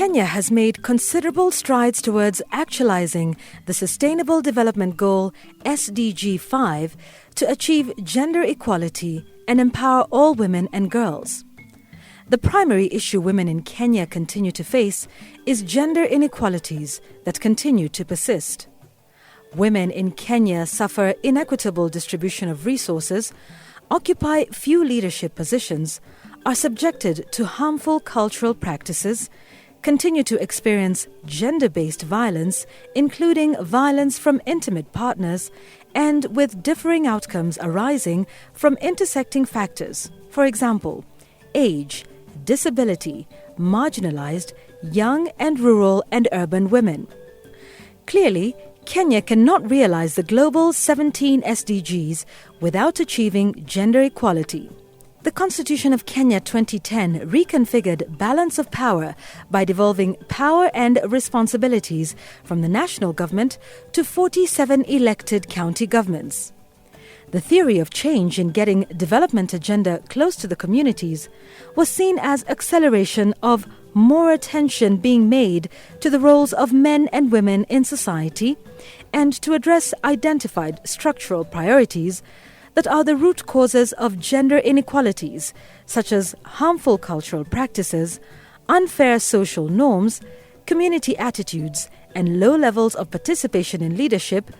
Kenya has made considerable strides towards actualizing the Sustainable Development Goal SDG 5 to achieve gender equality and empower all women and girls. The primary issue women in Kenya continue to face is gender inequalities that continue to persist. Women in Kenya suffer inequitable distribution of resources, occupy few leadership positions, are subjected to harmful cultural practices, continue to experience gender-based violence, including violence from intimate partners, and with differing outcomes arising from intersecting factors, for example, age, disability, marginalized, young and rural and urban women. Clearly, Kenya cannot realize the global 17 SDGs without achieving gender equality. The Constitution of Kenya 2010 reconfigured balance of power by devolving power and responsibilities from the national government to 47 elected county governments. The theory of change in getting development agenda close to the communities was seen as acceleration of more attention being made to the roles of men and women in society and to address identified structural priorities that are the root causes of gender inequalities, such as harmful cultural practices, unfair social norms, community attitudes, and low levels of participation in leadership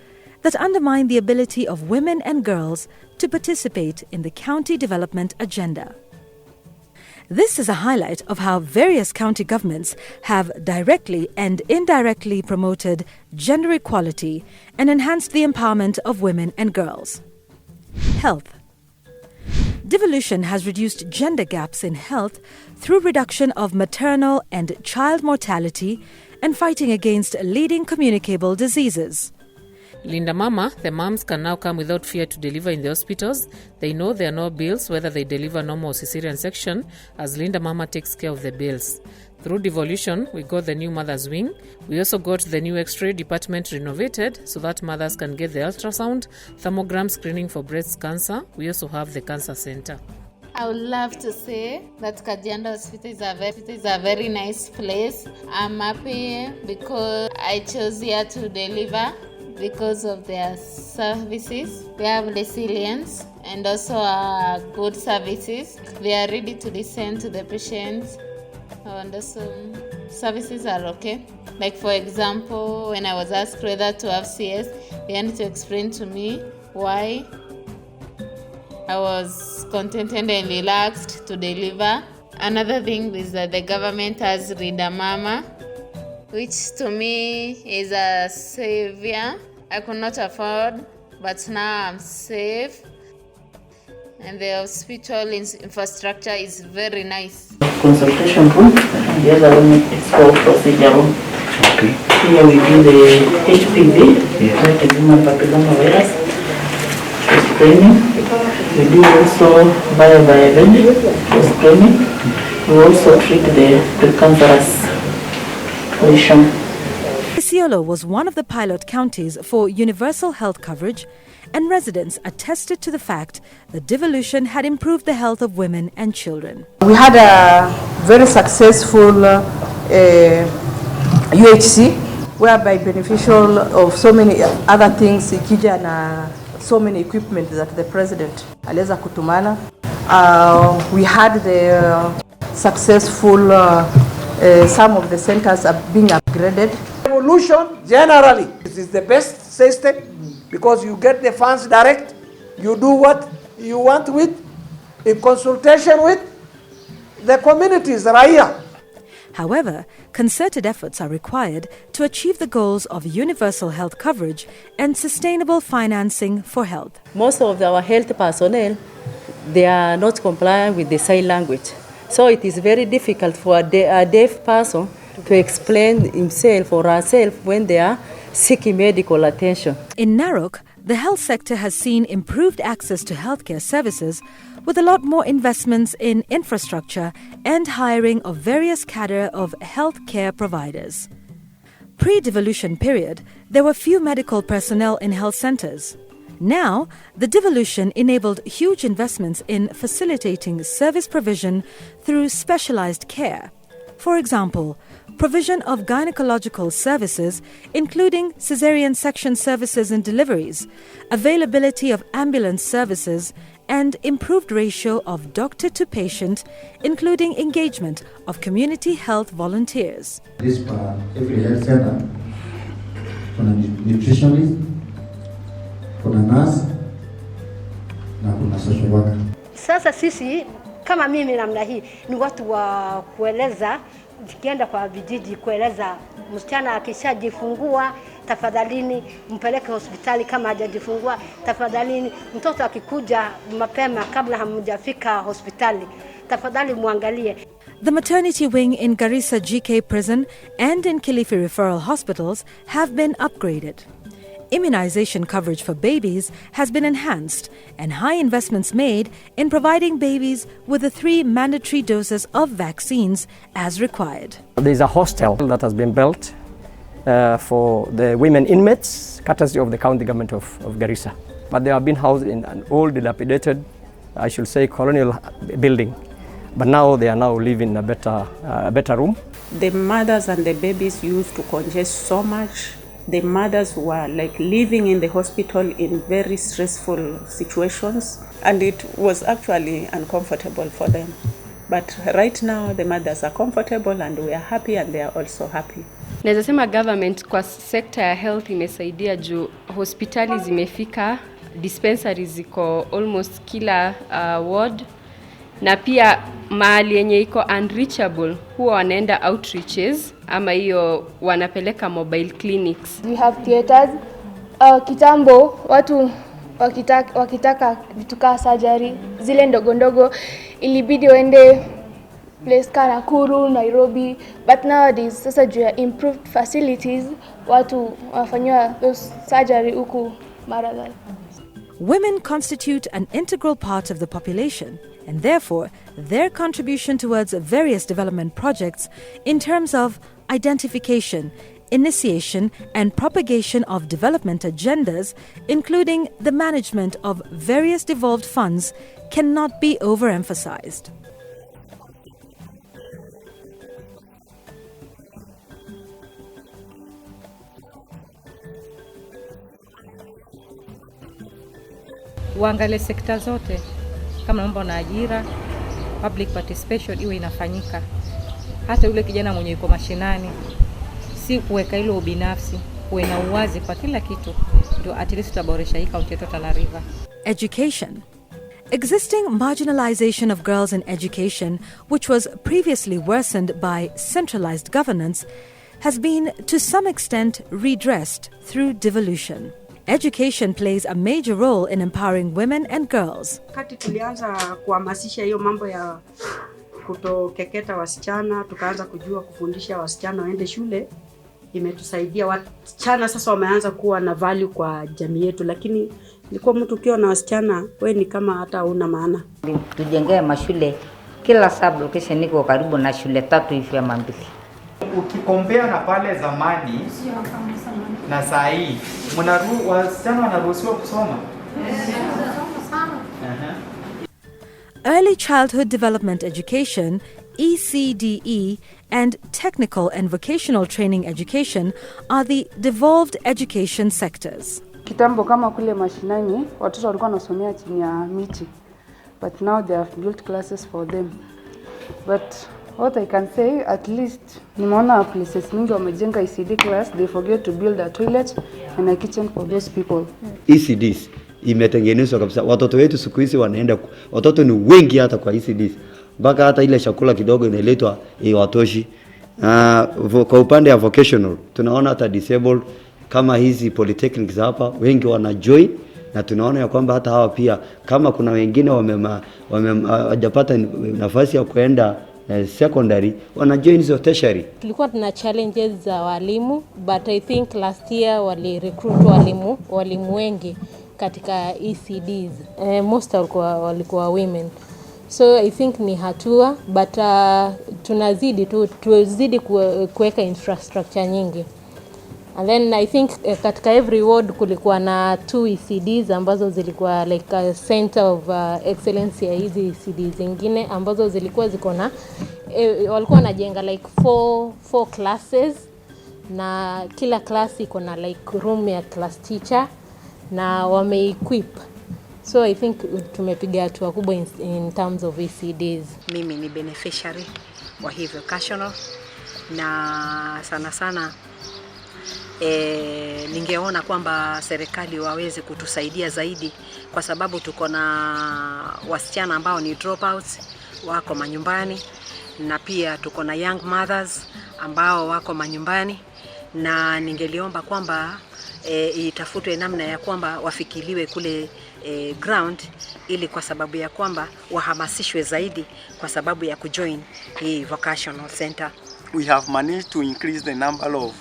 that undermine the ability of women and girls to participate in the county development agenda. This is a highlight of how various county governments have directly and indirectly promoted gender equality and enhanced the empowerment of women and girls. Health. Devolution has reduced gender gaps in health through reduction of maternal and child mortality and fighting against leading communicable diseases. Linda Mama, the moms can now come without fear to deliver in the hospitals. They know there are no bills whether they deliver normal or cesarean section, as Linda Mama takes care of the bills. Through Devolution, we got the new mother's wing. We also got the new X-ray department renovated so that mothers can get the ultrasound, thermogram screening for breast cancer. We also have the cancer center. I would love to say that Kajiado Hospital is a very nice place. I'm happy because I chose here to deliver because of their services. They have resilience and also good services. They are ready to listen to the patients. And also, services are okay. Like for example, when I was asked whether to have CS, they had to explain to me why. I was contented and relaxed to deliver. Another thing is that the government has Linda Mama, which to me is a savior. I could not afford, but now I'm safe. And the hospital infrastructure is very nice. Consultation room, and the other one is called procedure room. Okay. Here we do the HPV, like human papillomavirus screening. We do also bioviability screening. We also treat the precancerous lesion. Isiolo was one of the pilot counties for universal health coverage, and residents attested to the fact that devolution had improved the health of women and children. We had a very successful UHC, whereby beneficial of so many other things, ikija na so many equipment that the president aliweza kutumana. We had the successful, some of the centers are being upgraded. Devolution generally is the best system because you get the funds direct, you do what you want with, in consultation with the communities, Raia. However, concerted efforts are required to achieve the goals of universal health coverage and sustainable financing for health. Most of our health personnel, they are not compliant with the sign language. So it is very difficult for a deaf person to explain himself or herself when they are seeking medical attention. In Narok, the health sector has seen improved access to healthcare services with a lot more investments in infrastructure and hiring of various cadre of healthcare providers. Pre-devolution period, there were few medical personnel in health centers. Now, the devolution enabled huge investments in facilitating service provision through specialized care. For example, provision of gynecological services, including caesarean section services and deliveries, availability of ambulance services, and improved ratio of doctor to patient, including engagement of community health volunteers. This every health center, kuna nutritionist, kuna nurse, na kuna social worker. Sasa sisi kama mimi namna hii ni watu wa kueleza, tukienda kwa vijiji kueleza msichana akishajifungua tafadhalini mpeleke hospitali, kama hajajifungua tafadhalini mtoto akikuja mapema kabla hamjafika hospitali tafadhali muangalie. The maternity wing in Garissa GK prison and in Kilifi referral hospitals have been upgraded. Immunization coverage for babies has been enhanced and high investments made in providing babies with the 3 mandatory doses of vaccines as required. There's a hostel that has been built for the women inmates, courtesy of the county government of Garissa. But they have been housed in an old, dilapidated, I should say, colonial building. But now they are now living in a better room. The mothers and the babies used to congest so much. The mothers were like living in the hospital in very stressful situations, and it was actually uncomfortable for them. But right now the mothers are comfortable and we are happy and they are also happy. Naweza sema government kwa sekta ya health imesaidia juu hospitali zimefika, dispensaries ziko almost kila ward, na pia mahali yenye iko unreachable huwa wanaenda outreaches ama hiyo wanapeleka mobile clinics. We have theaters. Kitambo watu wakitaka vitu kama surgery zile ndogo ndogo ilibidi waende place kama Nakuru, Nairobi, but nowadays sasa juu ya improved facilities watu wafanywa those surgery huku Maralal. Women constitute an integral part of the population, and therefore their contribution towards various development projects in terms of identification, initiation and propagation of development agendas, including the management of various devolved funds, cannot be overemphasized. Uangalie sekta zote kama mambo na ajira, public participation iwe inafanyika. Hata yule kijana mwenye yuko mashinani, si kuweka hilo ubinafsi, kuwe na uwazi kwa kila kitu, ndio at least tutaboresha hii kaunti yetu Tana River. Education. Existing marginalization of girls in education, which was previously worsened by centralized governance, has been to some extent redressed through devolution. Education plays a major role in empowering women and girls. Wakati tulianza kuhamasisha hiyo mambo ya kutokeketa wasichana, tukaanza kujua kufundisha wasichana waende shule, imetusaidia. Wasichana sasa wameanza kuwa na value kwa jamii yetu, lakini ilikuwa mtu ukiwa na wasichana wewe ni kama hata huna maana. Tujengea mashule kila sub location iko karibu na shule 3 hivi ama 2. Ukikompea na pale zamani na saa hii, wasichana wanaruhusiwa kusoma. Early childhood development education, ECDE, and technical and vocational training education are the devolved education sectors. Kitambo kama kule mashinani watoto walikuwa wanasomea chini ya miti, but now they have built classes for them. But what I can say, at least nimeona places mingi wamejenga ECD class, they forget to build a toilet and a kitchen for those people. ECDs imetengenezwa kabisa. Watoto wetu siku hizi wanaenda, watoto ni wengi hata kwa ECDs. Mpaka hata ile chakula kidogo inaletwa watoshi. Kwa upande ya vocational, tunaona hata disabled kama hizi polytechnics hapa wengi wanajoin, na tunaona ya kwamba hata hawa pia kama kuna wengine wamejapata nafasi ya kuenda secondary wanajoin hizo tertiary. Tulikuwa tuna challenges za walimu, but I think last year wali recruit walimu wengi katika ECDs. Most walikuwa women. So I think ni hatua, but tuzidi kuweka infrastructure nyingi. And then I think katika every ward kulikuwa na 2 ECDs ambazo zilikuwa like a center of excellence ya hizi ECDs zingine ambazo zilikuwa ziko na walikuwa wanajenga like four classes, na kila class iko na like room ya class teacher na wame-equip. So I think tumepiga hatua kubwa in terms of ECDs. Mimi ni beneficiary wa hii vocational, na sana ningeona kwamba serikali waweze kutusaidia zaidi, kwa sababu tuko na wasichana ambao ni dropouts wako manyumbani, na pia tuko na young mothers ambao wako manyumbani, na ningeliomba kwamba itafutwe namna ya kwamba wafikiliwe kule ground, ili kwa sababu ya kwamba wahamasishwe zaidi kwa sababu ya kujoin hii vocational center. We have managed to increase the number of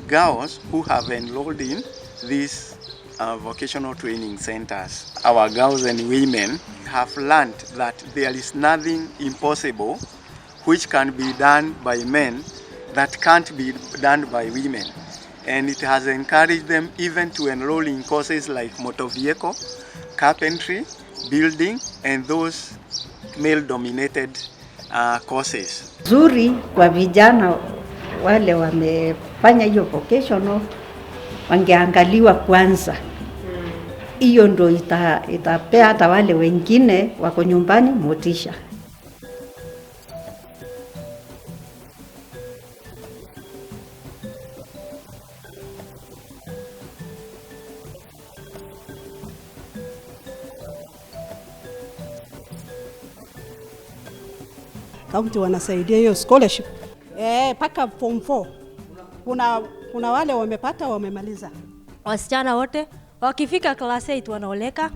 girls who have enrolled in these vocational training centers. Our girls and women have learned that there is nothing impossible which can be done by men that can't be done by women. And it has encouraged them even to enroll in courses like motor vehicle, carpentry, building, and those male-dominated courses. Zuri kwa vijana wale wamefanya hiyo vocational wangeangaliwa kwanza. Hiyo ndo itapea hata wale wengine wako nyumbani motisha. Kaunti wanasaidia hiyo scholarship. Paka form 4. Kuna wale wamepata wamemaliza. Wasichana wote wakifika class 8 wanaoleka.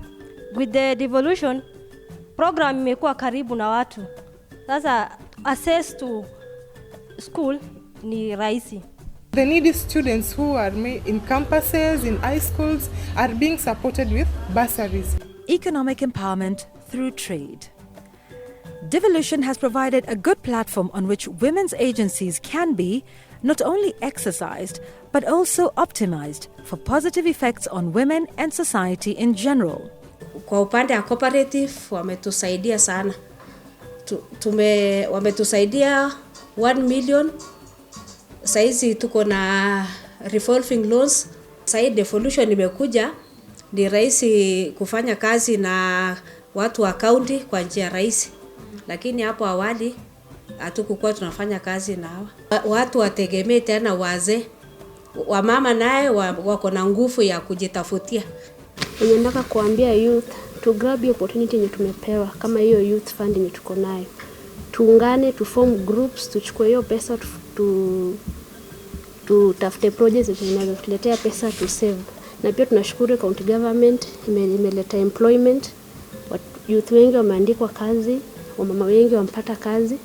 With the devolution program imekuwa karibu na watu. Sasa access to school ni rahisi. The needy students who are in campuses, in high schools, are being supported with bursaries. Economic empowerment through trade. Devolution has provided a good platform on which women's agencies can be not only exercised but also optimized for positive effects on women and society in general. Kwa upande wa cooperative wametusaidia sana. Wametusaidia 1 million. Saizi tuko na revolving loans. Sasa devolution imekuja, ni rahisi kufanya kazi na watu wa county kwa njia rahisi. Lakini hapo awali hatukuwa tunafanya kazi na watu wategemee tena wazee. Wamama naye wako na nguvu ya kujitafutia. Nataka kuambia youth to grab the opportunity yenye tumepewa, kama hiyo youth fund yenye tuko nayo. Tuungane, to form groups, tuchukue hiyo pesa tutafute projects zinazotuletea pesa to save. Na pia tunashukuru county government imeleta employment. Youth wengi wameandikwa kazi, wamama wengi wampata kazi.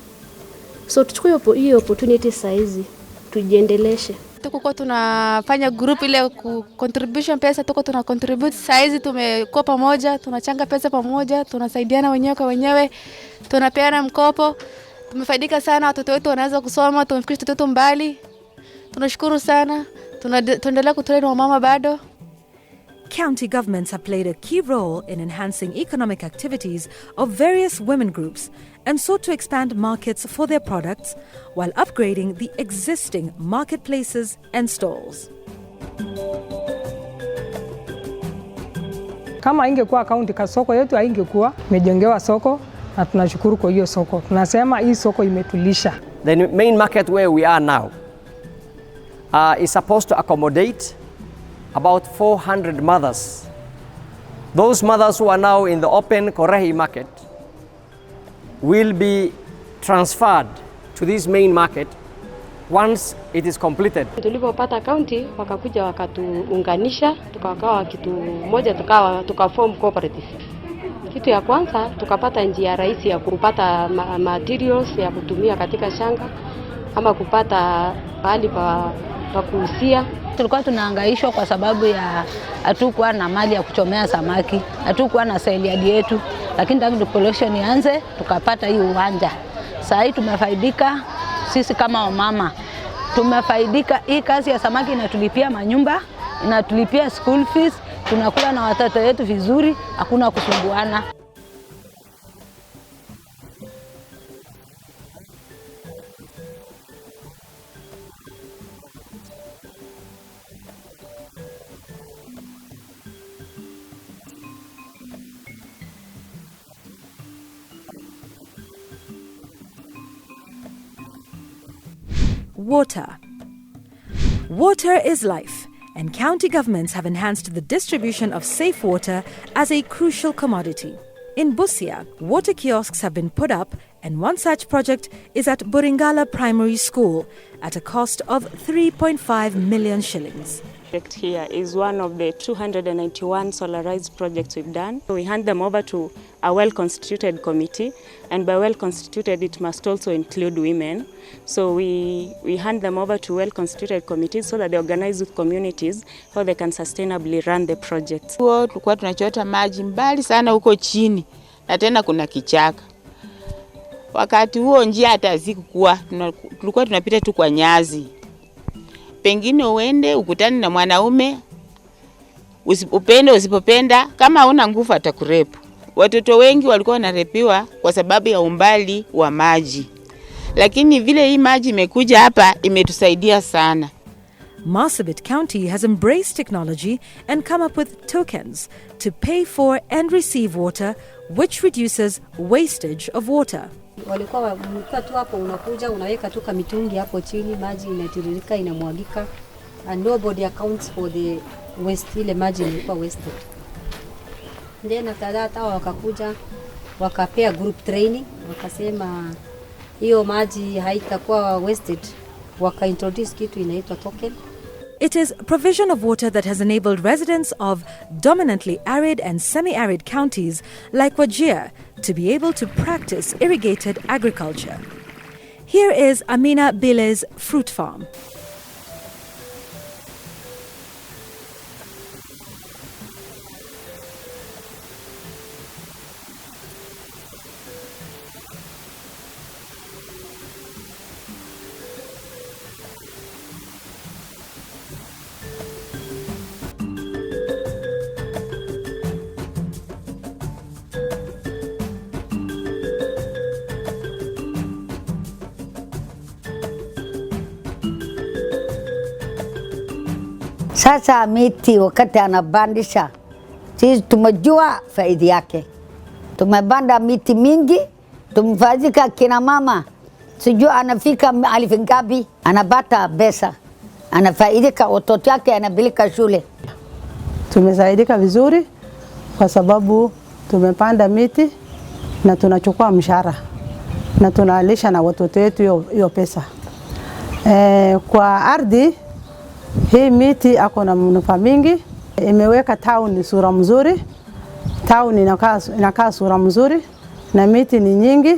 So tuchukue hiyo opportunity saizi tujiendeleshe. Tuko tunafanya group ile contribution pesa, tuko tuna contribute saizi, tumekuwa pamoja, tunachanga pesa pamoja, tunasaidiana wenyewe kwa wenyewe, tunapeana mkopo. Tumefaidika sana, watoto wetu wanaweza kusoma, tumefikisha watoto wetu mbali. Tunashukuru sana. Tunaendelea kutrain wamama bado. County governments have played a key role in enhancing economic activities of various women groups and sought to expand markets for their products while upgrading the existing marketplaces and stalls. Kama ingekuwa county kasoko yetu haingekuwa imejengewa soko, na tunashukuru kwa hiyo soko. Tunasema hii soko imetulisha. The main market where we are now is supposed to accommodate about 400 mothers. Those mothers who are now in the open Korehi market will be transferred to this main market once it is completed. Tulipopata county wakakuja wakatuunganisha, tukawa kitu moja, tukaform cooperative. Kitu ya kwanza tukapata njia rahisi ya kupata materials ya kutumia katika shanga, ama kupata pahali pa kuhusia. Tulikuwa tunahangaishwa kwa sababu ya hatukuwa na mali ya kuchomea samaki, hatukuwa na saidiadi yetu, lakini tangu devolution ianze tukapata hii uwanja. Sasa hii tumefaidika sisi kama wamama. Tumefaidika, hii kazi ya samaki inatulipia manyumba, inatulipia school fees, tunakula na watoto wetu vizuri, hakuna kusumbuana. water. Water is life, and county governments have enhanced the distribution of safe water as a crucial commodity. In Busia, water kiosks have been put up, and one such project is at Buringala Primary School at a cost of 3.5 million shillings. Project here is one of the 291 solarized projects we've done. We hand them over to a well-constituted committee, and by well-constituted it must also include women. So we hand them over to well-constituted committees so that they organize with communities how they can sustainably run the project. Tulikuwa tunachota maji mbali sana huko chini na tena kuna kichaka. Wakati huo njia hata hazikuwa, tulikuwa tunapita tu kwa nyazi. Pengine uende ukutane na mwanaume, upende usipopenda, kama huna nguvu atakurepu. Watoto wengi walikuwa wanarepiwa kwa sababu ya umbali wa maji. Lakini vile hii maji imekuja hapa imetusaidia sana. Marsabit County has embraced technology and come up with tokens to pay for and receive water, which reduces wastage of water. Walikuwa tu hapo, unakuja unaweka tu mitungi hapo chini, maji inatiririka inamwagika, and nobody accounts for the waste. Ile maji ilikuwa wasted. Then after that wakakuja wakapea group training, wakasema hiyo maji haitakuwa wasted, wakaintroduce kitu inaitwa token. It is provision of water that has enabled residents of dominantly arid and semi-arid counties like Wajir to be able to practice irrigated agriculture. Here is Amina Bile's fruit farm. Sasa miti wakati anabandisha, sisi tumejua faidi yake. Tumebanda miti mingi, tumefazika kina mama. Sijua anafika alifu ngapi, anapata pesa. Anafaidika, watoto yake anapeleka shule. Tumesaidika vizuri kwa sababu tumepanda miti na tunachukua mshahara na tunalisha na watoto wetu hiyo pesa. Kwa ardhi hii miti ako na manufaa mingi, imeweka town sura mzuri, town inakaa sura mzuri, na miti ni nyingi,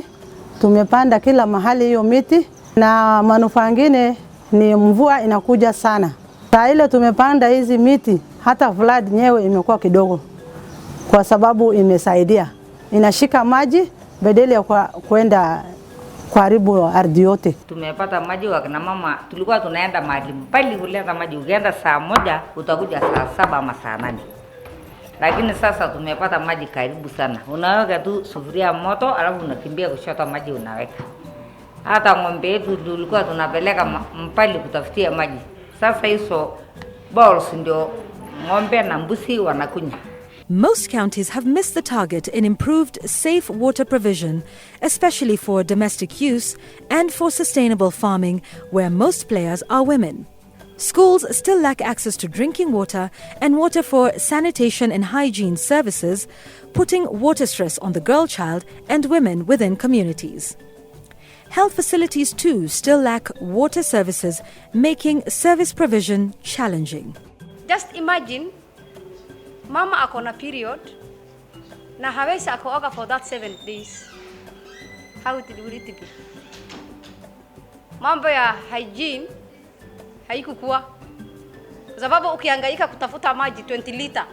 tumepanda kila mahali hiyo miti, na manufaa mengine ni mvua inakuja sana. Saa ile tumepanda hizi miti, hata flood nyewe imekuwa kidogo kwa sababu imesaidia, inashika maji badala ya kwenda karibu ardhi yote. Tumepata maji wakina mama, tulikuwa tunaenda mahali mbali kuleta maji, ukienda saa 1 utakuja saa 7 ama saa 8. Lakini sasa tumepata maji karibu sana. Unaweka tu sufuria moto alafu unakimbia kushota maji unaweka. Hata ng'ombe yetu tulikuwa tunapeleka mbali kutafutia maji. Sasa hizo bowls ndio ng'ombe na mbuzi wanakunywa. Most counties have missed the target in improved safe water provision, especially for domestic use and for sustainable farming, where most players are women. Schools still lack access to drinking water and water for sanitation and hygiene services, putting water stress on the girl child and women within communities. Health facilities too still lack water services, making service provision challenging. Just imagine mama ako na period na hawezi akooga for that 7 days. How will it be? Mambo ya hygiene haikukua. Kwa sababu ukihangaika kutafuta maji 20 liter,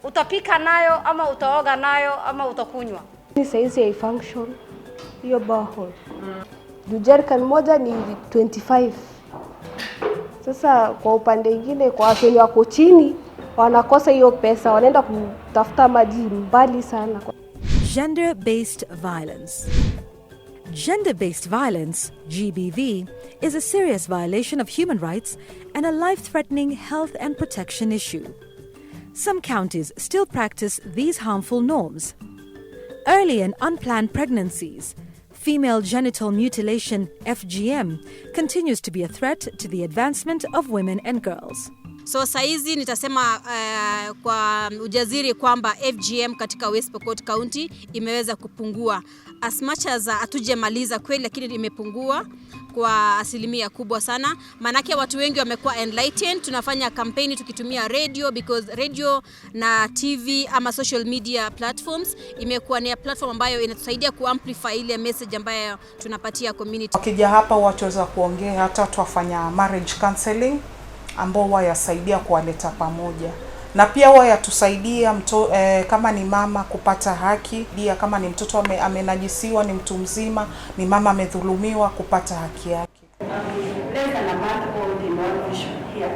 utapika nayo ama utaoga nayo ama utakunywa. Ni saizi ya function hiyo borehole. Jerrycan moja ni 25. Sasa kwa upande mwingine kwa watu wako chini wanakosa hiyo pesa, wanaenda kutafuta maji mbali sana. Gender-based violence. Gender-based violence, GBV, is a serious violation of human rights and a life-threatening health and protection issue. Some counties still practice these harmful norms. Early and unplanned pregnancies, female genital mutilation, FGM, continues to be a threat to the advancement of women and girls. So saizi nitasema kwa ujaziri kwamba FGM katika West Pokot County imeweza kupungua. As much as hatujamaliza kweli, lakini imepungua kwa asilimia kubwa sana. Manake watu wengi wamekuwa enlightened. Tunafanya kampeni tukitumia radio, because radio na TV ama social media platforms imekuwa ni platform ambayo inatusaidia kuamplify ile message ambayo tunapatia community. Wakija hapa watu waweza kuongea, hata tuwafanya marriage counseling ambao huwa yasaidia kuwaleta pamoja, na pia huwa yatusaidia kama ni mama kupata haki, pia kama ni mtoto amenajisiwa, ni mtu mzima, ni mama amedhulumiwa kupata haki yake. Less than a month old Devolution here,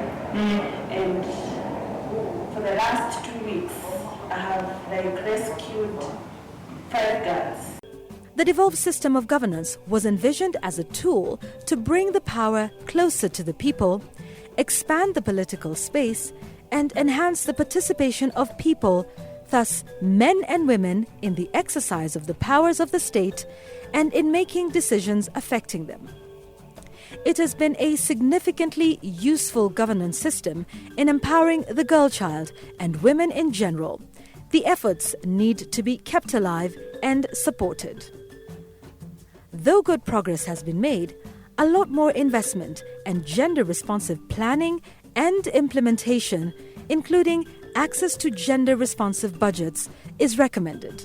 and for the last 2 weeks I have rescued 5 girls. The devolved system of governance was envisioned as a tool to bring the power closer to the people, expand the political space, and enhance the participation of people, thus men and women, in the exercise of the powers of the state and in making decisions affecting them. It has been a significantly useful governance system in empowering the girl child and women in general. The efforts need to be kept alive and supported. Though good progress has been made, a lot more investment and gender-responsive planning and implementation, including access to gender-responsive budgets, is recommended.